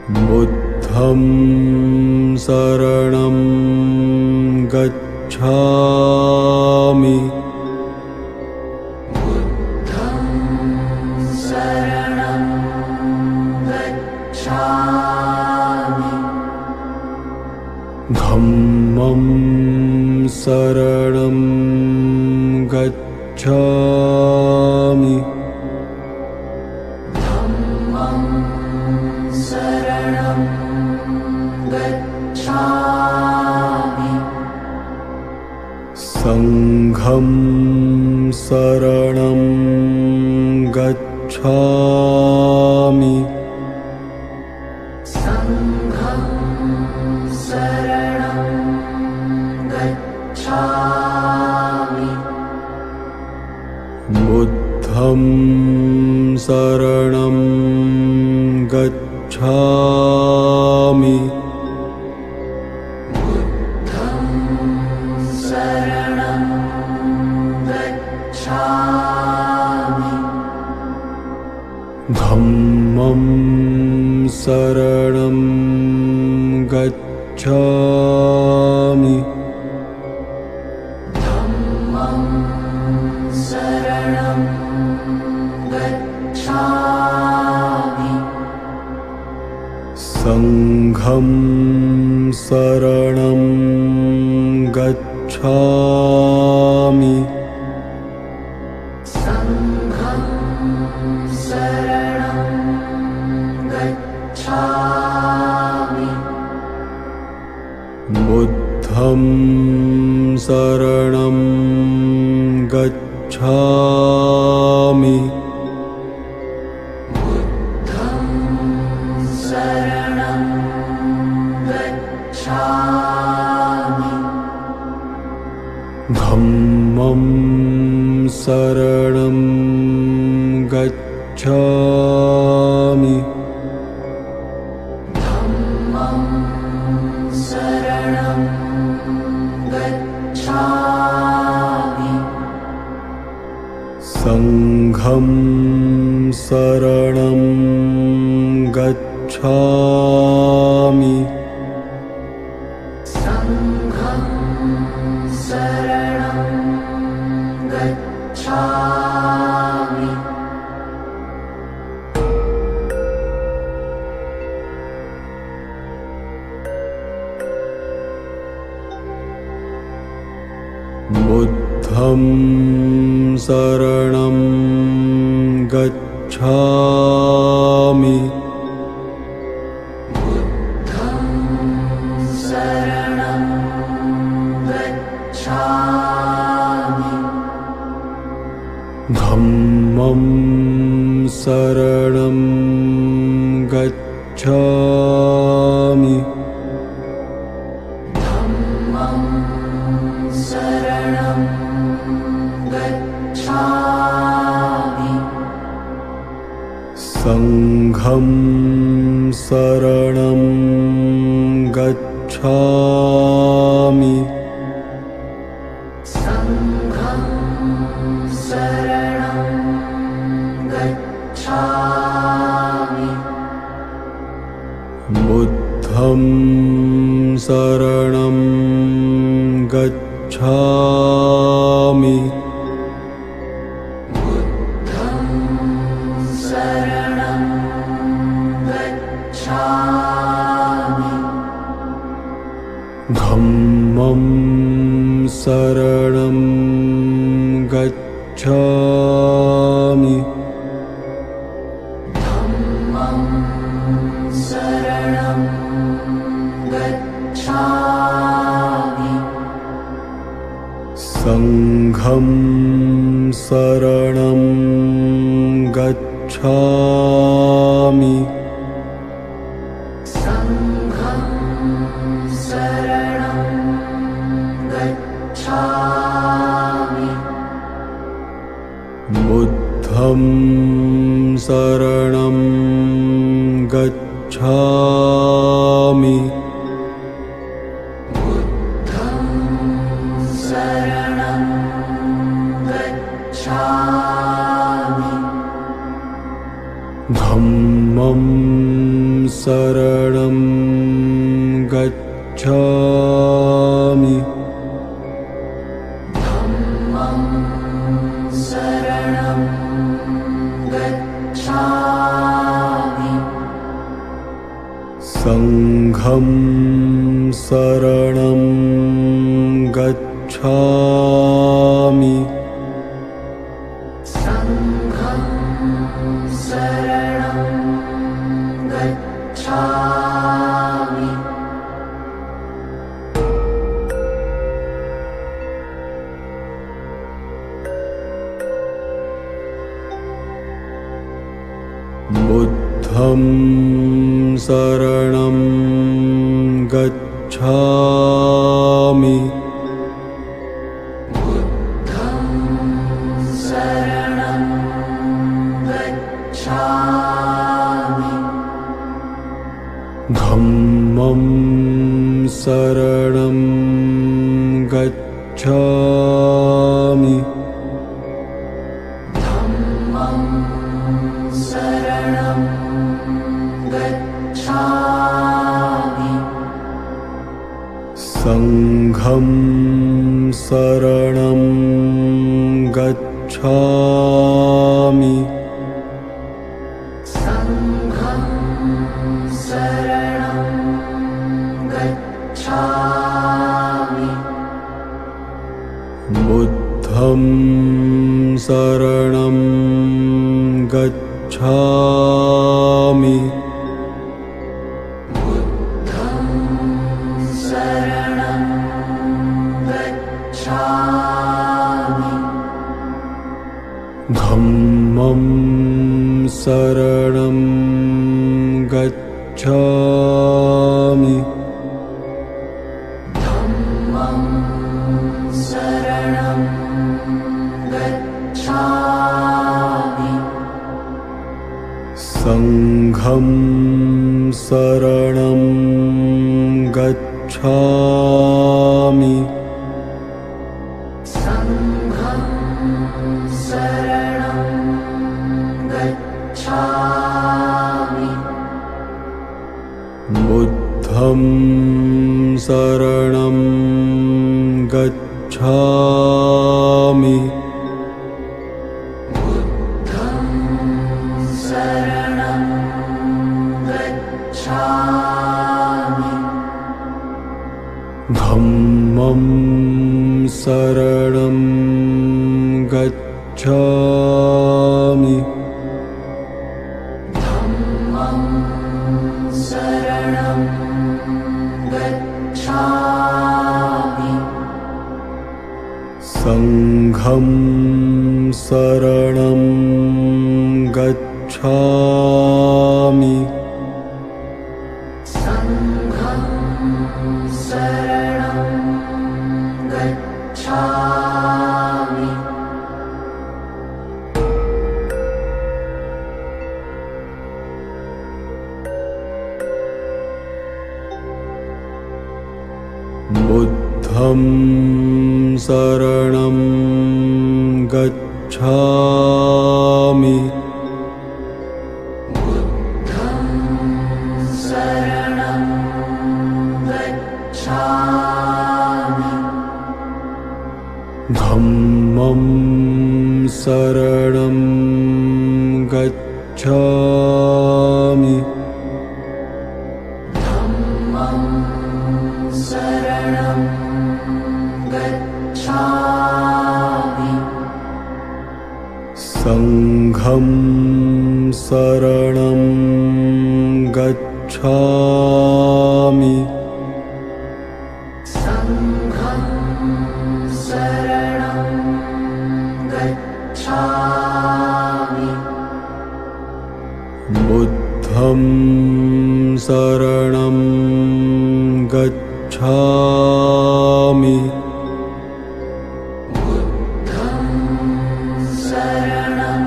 बुद्धं शरणं गच्छामि। बुद्धं शरणं गच्छामि। धम्मं शरणं गच्छामि। धम्मं शरणं गच्छामि। संघं शरणं गच्छामि। संघं शरणं गच्छामि। बुद्धं शरणं गच्छामि। बुद्धं शरणं गच्छामि। धम्मं शरणं गच्छामि। धम्मं शरणं गच्छामि। संघं शरणं गच्छामि। संघं शरणं गच्छामि। बुद्धं शरणं गच्छामि। बुद्धं शरणं गच्छामि। धम्मं शरणं गच्छामि। धम्मं शरणं गच्छामि। संघं शरणं गच्छामि। संघं शरणं गच्छामि। बुद्धं शरणं गच्छामि। बुद्धं शरणं गच्छामि। धम्मं शरणं गच्छामि। धम्मं शरणं गच्छामि। संघं शरणं गच्छामि। संघं शरणं गच्छामि। बुद्धं शरणं गच्छामि। बुद्धं शरणं गच्छामि। गच्छामि। धम्मं शरणं गच्छामि। बुद्धं शरणं गच्छामि। धम्मं शरणं गच्छामि। धम्मं शरणं गच्छामि। संघं शरणं गच्छामि। संघं शरणं गच्छामि। बुद्धं शरणं गच्छामि। बुद्धं शरणं गच्छामि। धम्मं शरणं शरणं गच्छामि संघं शरणं गच्छामि संघं शरणं गच्छामि बुद्धं शरणं गच्छामि बुद्धं शरणं गच्छामि धम्मं शरणं गच्छामि धम्मं शरणं गच्छामि संघं शरणं गच्छामि संघं शरणं गच्छामि बुद्धं शरणं गच्छामि बुद्धं शरणं गच्छामि धम्मं शरणं गच्छामि धम्मं शरणं गच्छामि संघं शरणं गच्छामि संघं शरणं गच्छामि बुद्धं शरणं गच्छामि बुद्धं शरणं गच्छामि धम्मं शरणं गच्छामि धम्मं शरणं गच्छामि संघं शरणं गच्छामि संघं शरणं गच्छामि बुद्धं शरणं गच्छामि बुद्धं शरणं गच्छामि धम्मं शरणं गच्छामि धम्मं शरणं गच्छामि संघं शरणं गच्छामि संघं शरणं गच्छामि बुद्धं शरणं गच्छामि बुद्धं शरणं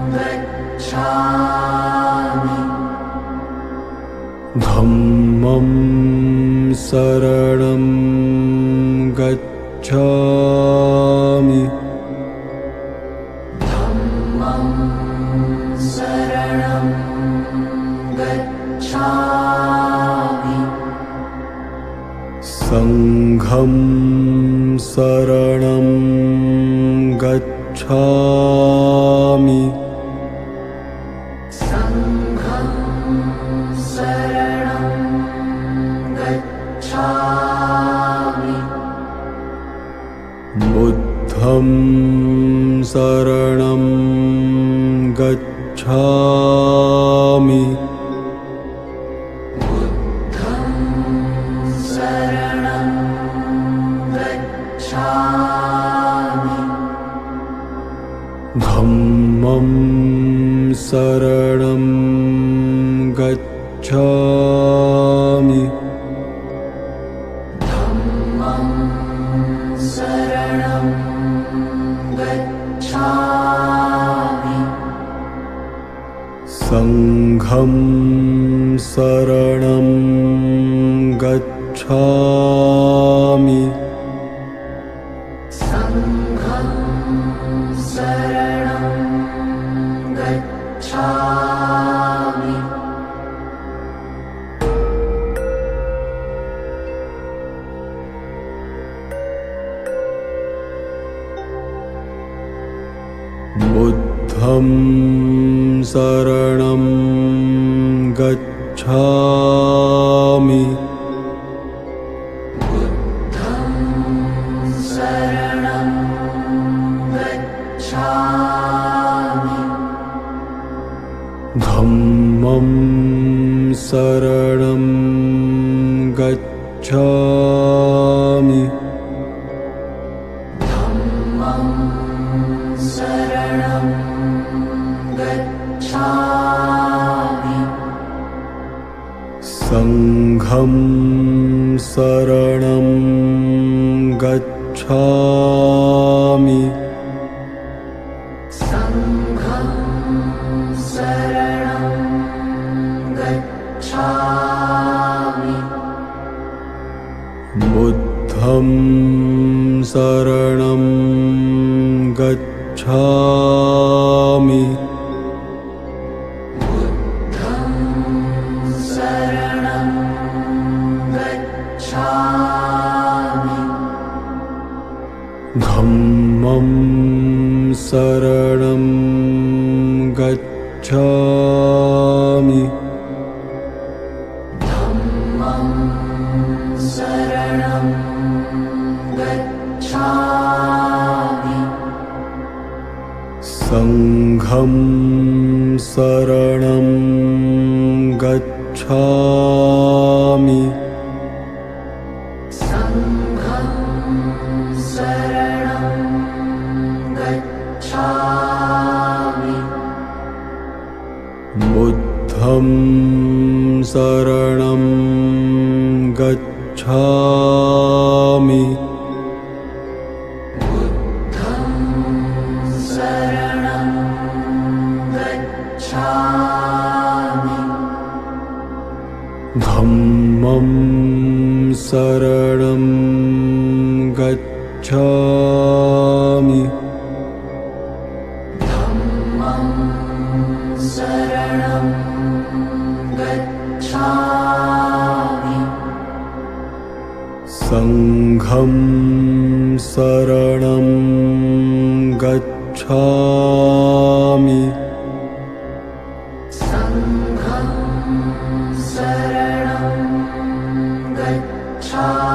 गच्छामि धम्मं शरणं गच्छामि धम्मं शरणं गच्छामि संघं शरणं गच्छामि गच्छामि संघं शरणं गच्छामि बुद्धं शरणं गच्छामि बुद्धं शरणं गच्छामि धम्मं शरणं गच्छामि धम्मं शरणं गच्छामि संघं शरणं गच्छामि संघं शरणं गच्छामि बुद्धं शरणं गच्छामि बुद्धं शरणं गच्छामि धम्मं शरणं गच्छामि धम्मं शरणं गच्छामि संघं शरणं गच्छामि संघं शरणं गच्छामि बुद्धं शरणं गच्छामि बुद्धं शरणं गच्छामि धम्मं शरणं गच्छामि धम्मं शरणं गच्छामि संघं शरणं गच्छामि संघं शरणं गच्छामि बुद्धं शरणं गच्छामि बुद्धं शरणं गच्छामि धम्मं शरणं गच्छामि धम्मं शरणं गच्छामि संघं शरणं गच्छामि संघं शरणं गच्छामि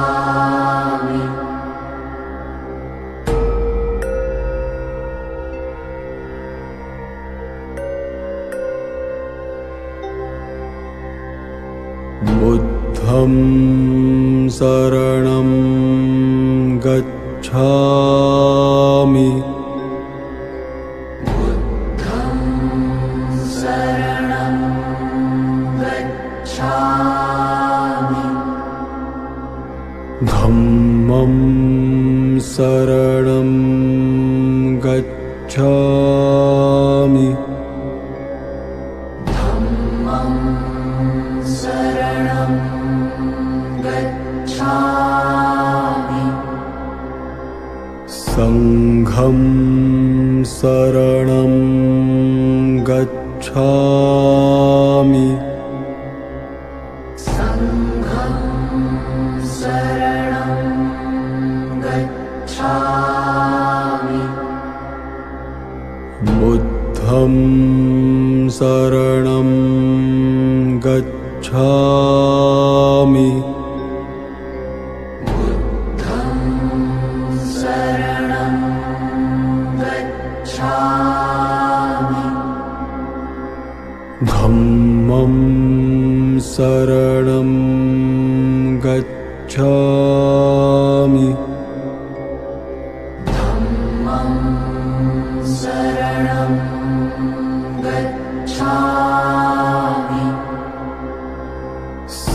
बुद्धं शरणं गच्छामि बुद्धं शरणं गच्छामि धम्मं शरणं गच्छामि धम्मं शरणं गच्छामि संघं शरणं गच्छामि संघं शरणं गच्छामि बुद्धं शरणं गच्छामि शरणं गच्छामि धम्मं शरणं गच्छामि धम्मं शरणं गच्छामि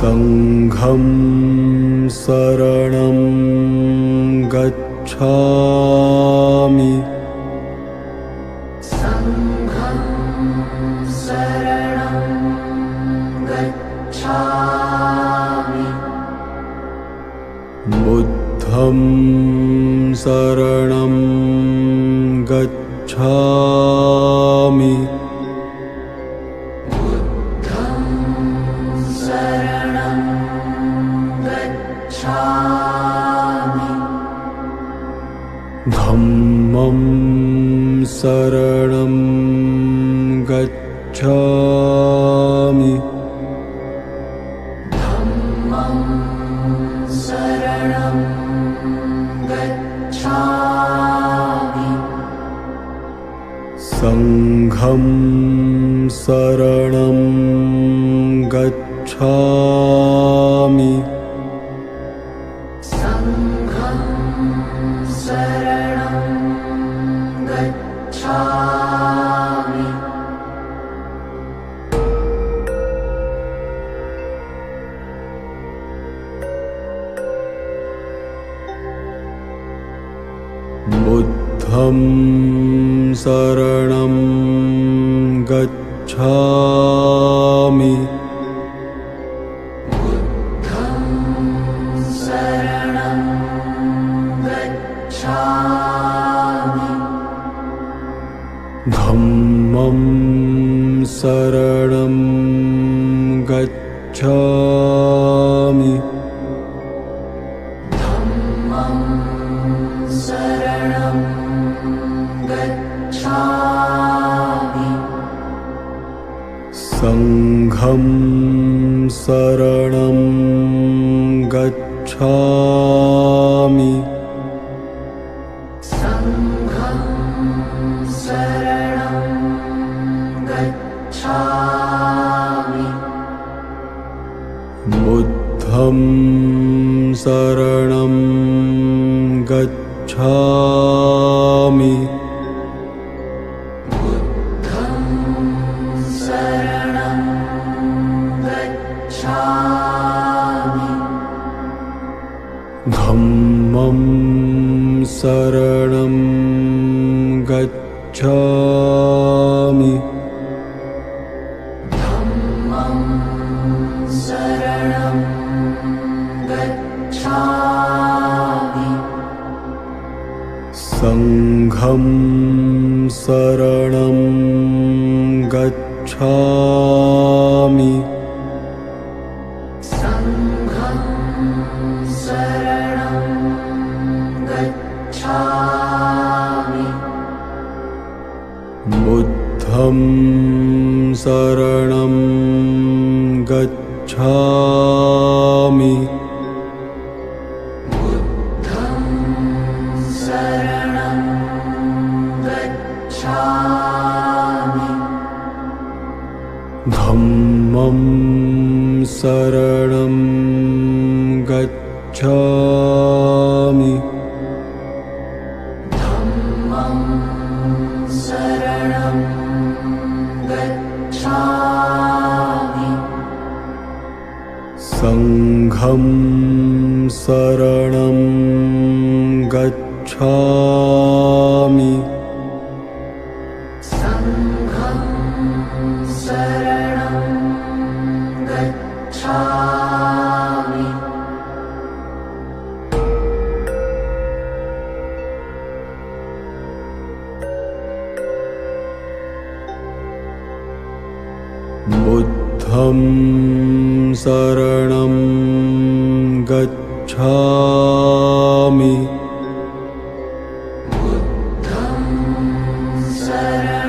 संघं शरणं गच्छामि संघं शरणं गच्छामि बुद्धं शरणं गच्छामि बुद्धं शरणं गच्छामि धम्मं शरणं गच्छामि धम्मं शरणं गच्छामि संघं शरणं गच्छामि संघं शरणं गच्छामि बुद्धं शरणं गच्छामि बुद्धं शरणं गच्छामि धम्मं शरणं गच्छामि धम्मं शरणं गच्छामि संघं शरणं गच्छामि संघं शरणं गच्छामि बुद्धं शरणं गच्छामि बुद्धं शरणं गच्छामि धम्मं शरणं गच्छामि धम्मं शरणं गच्छामि संघं शरणं गच्छामि संघं शरणं गच्छामि बुद्धं शरणं गच्छामि बुद्धं शरणं गच्छामि धम्मं शरणं गच्छामि धम्मं शरणं गच्छामि संघं शरणं गच्छामि संघं शरणं गच्छामि बुद्धं शरणं गच्छामि बुद्धं शरणं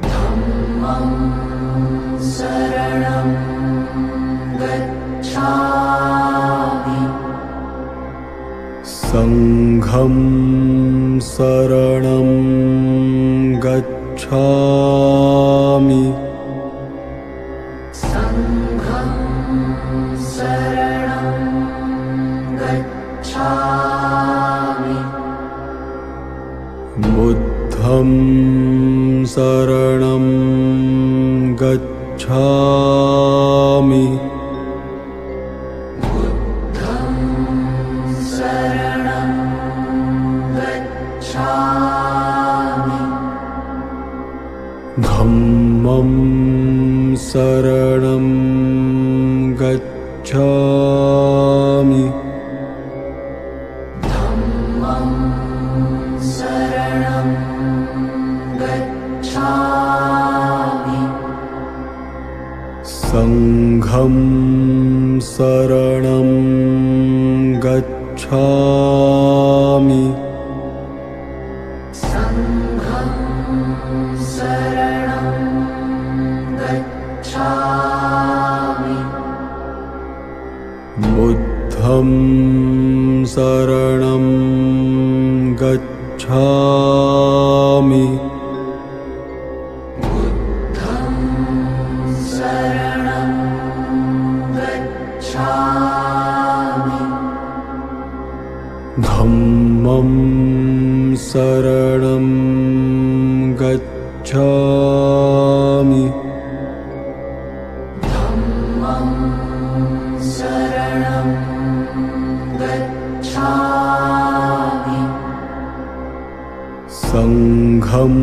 धम्मं शरणं गच्छामि संघं शरणं गच्छामि संघं शरणं गच्छामि बुद्धं शरणं गच्छामि बुद्धं शरणं गच्छामि धम्मं शरणं गच्छामि धम्मं शरणं गच्छामि संघं शरणं गच्छामि संघं शरणं गच्छामि बुद्धं शरणं गच्छामि बुद्धं शरणं गच्छामि धम्मं शरणं गच्छामि धम्मं शरणं गच्छामि संघं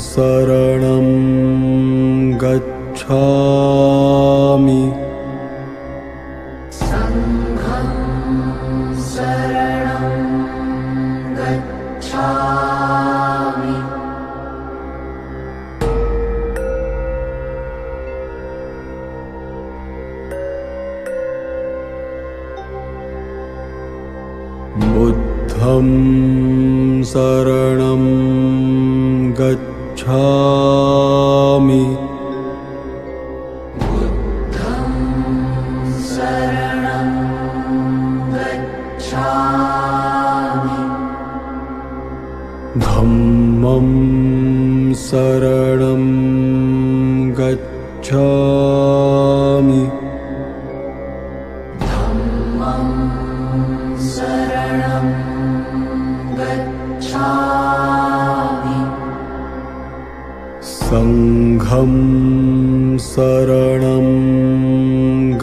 शरणं गच्छामि संघं शरणं गच्छामि बुद्धं शरणं गच्छामि बुद्धं शरणं गच्छामि धम्मं शरणं गच्छामि धम्मं शरणं गच्छामि संघं शरणं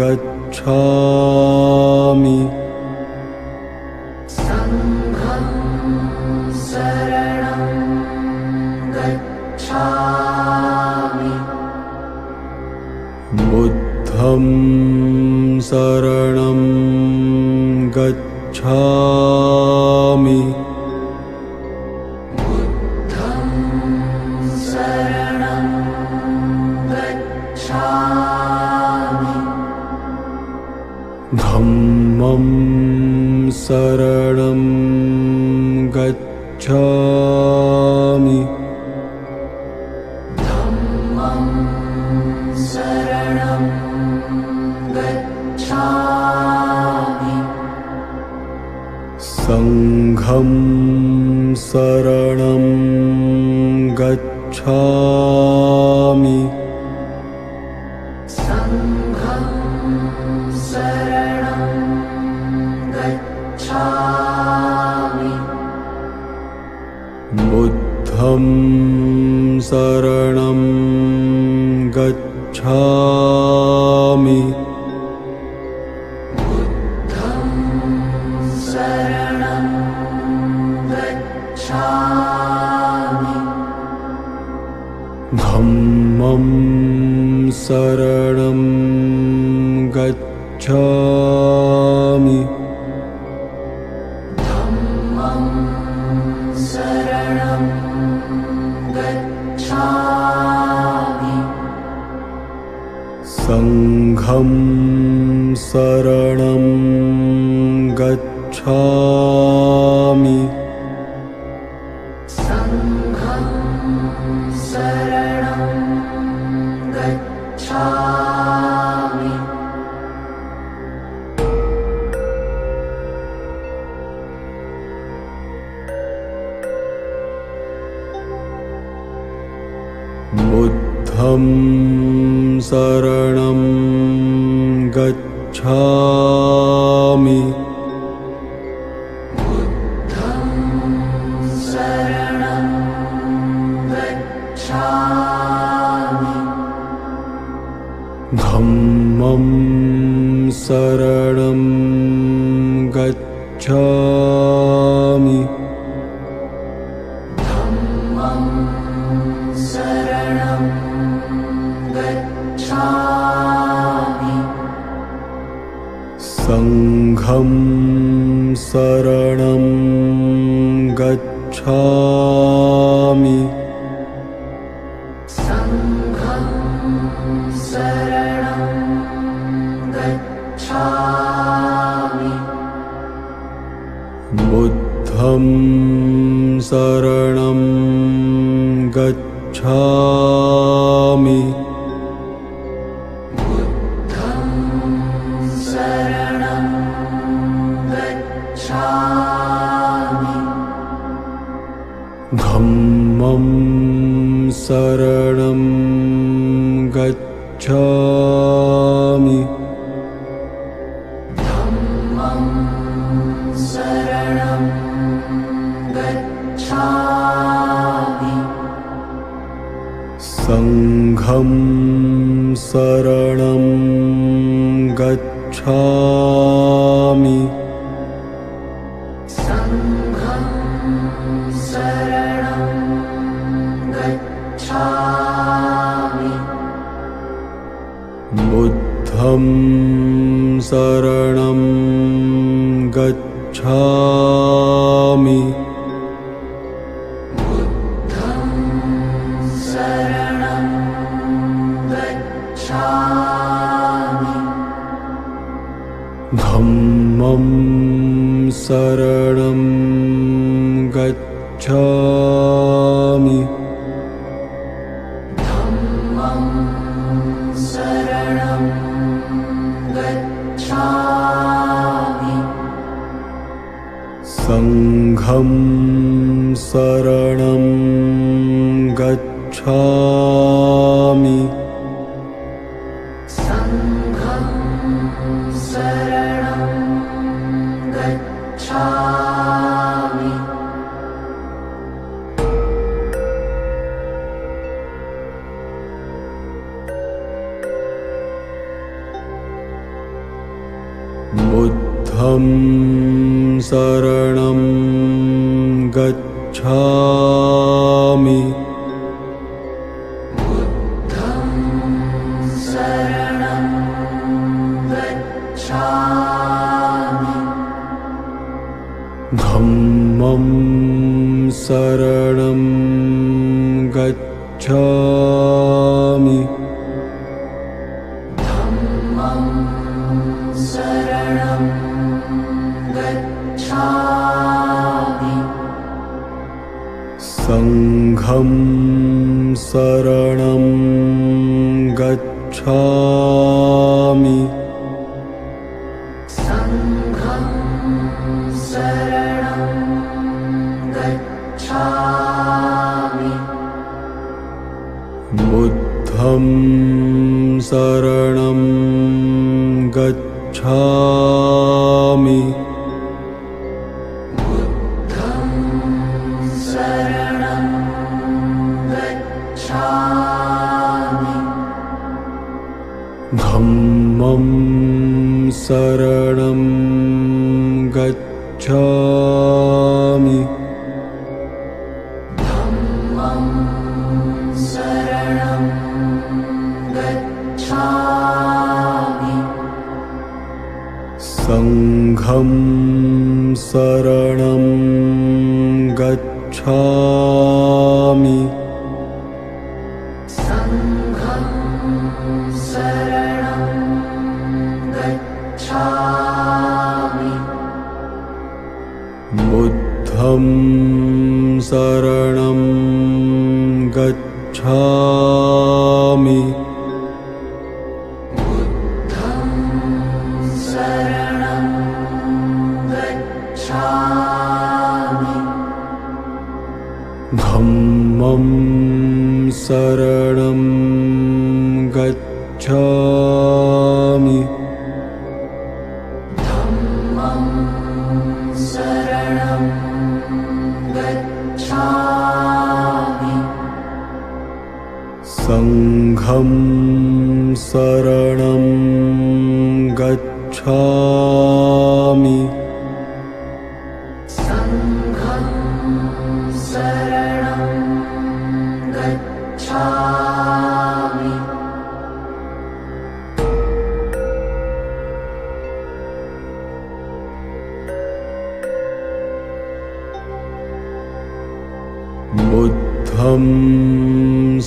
गच्छामि संघं शरणं गच्छामि बुद्धं शरणं गच्छामि बुद्धं शरणं गच्छामि धम्मं शरणं गच्छामि धम्मं शरणं गच्छामि संघं शरणं गच्छामि संघं शरणं गच्छामि बुद्धं शरणं गच्छामि बुद्धं शरणं गच्छामि धम्मं शरणं गच्छामि धम्मं शरणं गच्छामि संघं शरणं गच्छामि संघं शरणं गच्छामि। बुद्धं शरणं गच्छामि। बुद्धं शरणं गच्छामि। धम्मं शरणं गच्छामि। धम्मं शरणं गच्छामि। संघं शरणं गच्छामि। संघं शरणं गच्छामि। बुद्धं शरणं गच्छामि। बुद्धं शरणं गच्छामि। धम्मं शरणं गच्छामि। धम्मं शरणं गच्छामि। संघं शरणं गच्छामि। संघं शरणं गच्छामि। बुद्धं शरणं गच्छामि। बुद्धं शरणं गच्छामि। धम्मं शरणं गच्छामि। धम्मं शरणं गच्छामि। संघं शरणं गच्छामि। संघं शरणं गच्छामि। बुद्धं शरणं गच्छामि। बुद्धं शरणं गच्छामि। धम्मं शरणं गच्छामि। धम्मं शरणं गच्छामि। संघं शरणं गच्छामि। संघं शरणं गच्छामि। बुद्धं शरणं गच्छामि। बुद्धं शरणं गच्छामि। धम्मं शरणं गच्छामि। धम्मं शरणं गच्छामि। संघं शरणं गच्छामि। संघं शरणं गच्छामि। बुद्धं शरणं शरणं गच्छामि बुद्धं शरणं गच्छामि धम्मं शरणं गच्छामि धम्मं शरणं गच्छामि संघं शरणं गच्छामि संघं शरणं गच्छामि बुद्धं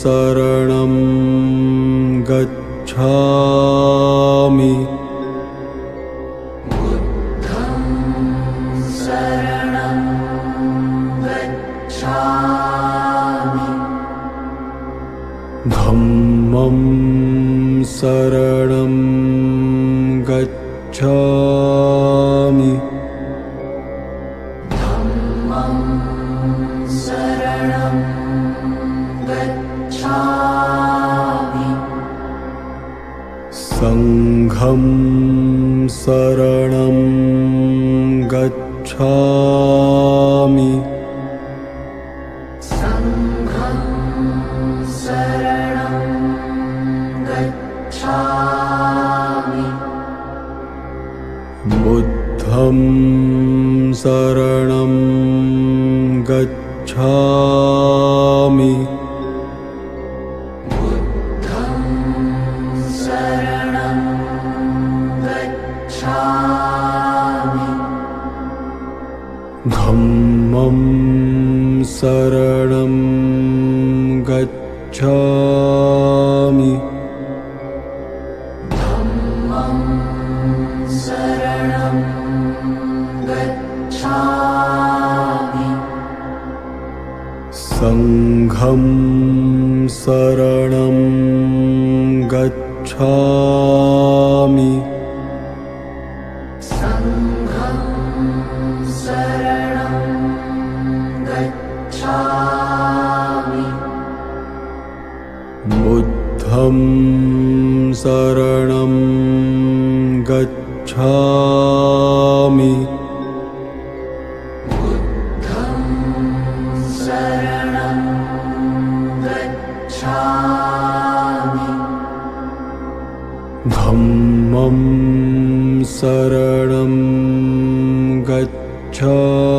शरणं गच्छामि बुद्धं शरणं गच्छामि धम्मं शरणं गच्छामि धम्मं शरणं गच्छामि संघं शरणं गच्छामि संघं शरणं गच्छामि बुद्धं शरणं गच्छामि बुद्धं शरणं गच्छामि धम्मं शरणं गच्छामि धम्मं शरणं गच्छामि संघं शरणं गच्छामि संघं शरणं गच्छामि बुद्धं शरणं गच्छामि बुद्धं शरणं गच्छामि धम्मं शरणं गच्छामि